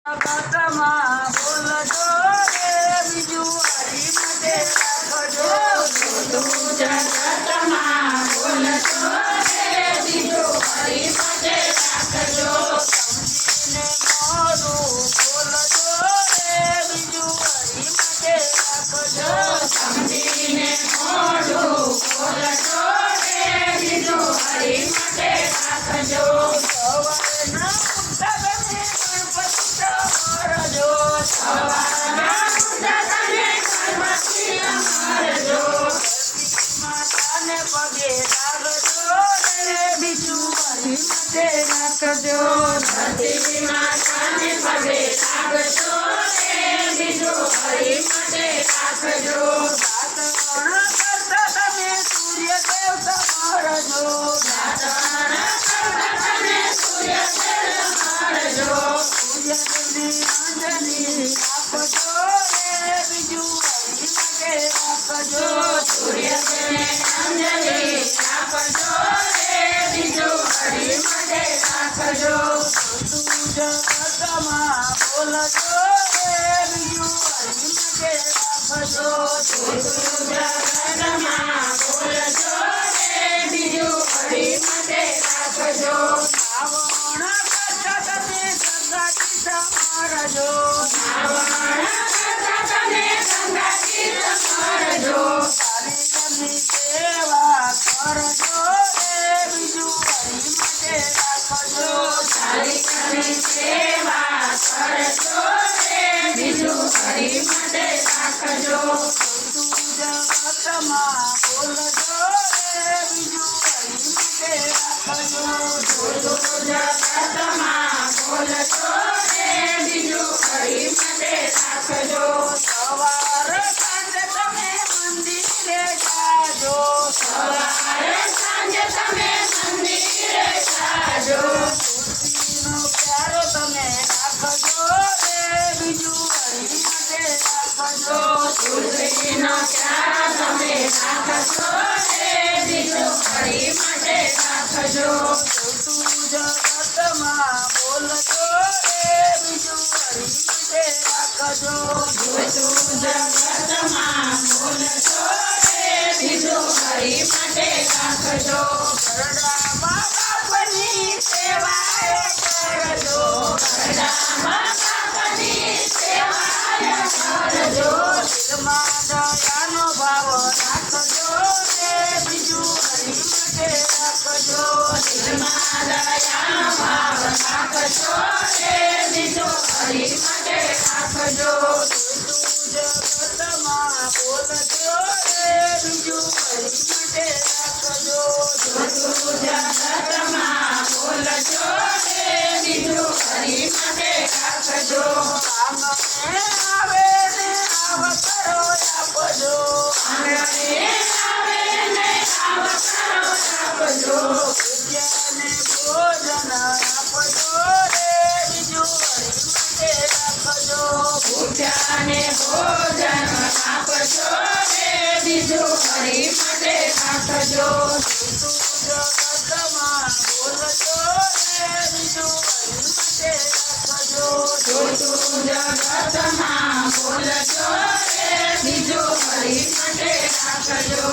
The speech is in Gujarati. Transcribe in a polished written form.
જગતમાં બોલજો રે બીજું હરી માટે રાખજો. તું જગતમાં બોલજો રે બીજું હરી માટે રાખજો. સમજીને મોઢું બોલજો રે બીજું હરી માટે રાખજો. સમજીને મોઢું બોલજો રે બીજું હરી માટે રાખજો. સવારના ઉઠતા તમે ગણપતિ તમારજો. સવારના ઉઠતા તમે ગણપતિ અમારજો. માતાને પગે લાગજો રે બીજું હરી માટે રાખજો. ધરતી માતાને પગે લાગજો રે બીજું હરી માટે રાખજો. દાતણ કરતા તમે સૂર્ય દેવ તમારજો. દાતણ કરતા તમે સૂર્યદેવ મારજો. સૂર્યદેવની અંજલિ આપજો રે બીજું હરી માટે રાખજો. સૂર્યદેવને અંજલિ આપજો રે બીજું હરી માટે રાખજો. તું જગતમાં બોલજો રે બીજું હરી માટે રાખજો. તું જગતમાં બોલજો રે બીજું હરી માટે રાખજો. શ્રાવણ કરતા તમે ગંગાજી તમારજો. શ્રાવણ કરતા તમે ગંગાજી તમારજો. સારી ઘરની સેવા કરજો રે બીજું હરી માટે રાખજો. સારી ઘરની સેવા કરજો રે બીજું હરી માટે રાખજો. તું જગતમાં બોલજો રે બીજું હરી માટે રાખજો. તું જગતમાં બોલજો રે બીજું હરી માટે રાખજો. સવાર સાંજે તમે મંદિરે જાજો. સવારે સાંજે તમે મંદિરે જાજો. તુલસીનો પ્યારો તમે રાખજો રે બીજું હરી માટે રાખજો. તુલસીનો પ્યારો તમે રાખજો રે બીજું હરી માટે રાખજો. તું જગતમાં બોલજો રે બીજું હરી માટે રાખજો. તું જગતમાં બોલજો રે બીજું હરી માટે રાખજો. ઘરડામાં બાપની સેવાએ કરજો. ઘરડામાં બાપની સેવાય કરજો. દિલમાં દયાનો ભાવ રાખજો રે બીજું હરી માટે રાખજો. દિલમાં દયાનો ભાવ રાખજો રે બીજું હરી માટે રાખજો. તું જગતમાં બોલજો રે બીજું હરી માટે રાખજો. તું જગતમાં બોલજો રે બીજું હરી માટે રાખજો. આંગણે આવે ને આવતરો આપજો. આંગણે આવે ને આવકારો આપજો. વિદ્યાને ભોજન આપજો રે બીજું હરી માટે રાખજો. ભૂખ્યાને ભોજન આપજો રે બીજું હરી માટે રાખજો. તું જગતમાં બોલજો રે બીજું હરી માટે રાખજો. તું જગતમાં બોલજો રે બીજું હરી માટે રાખજો.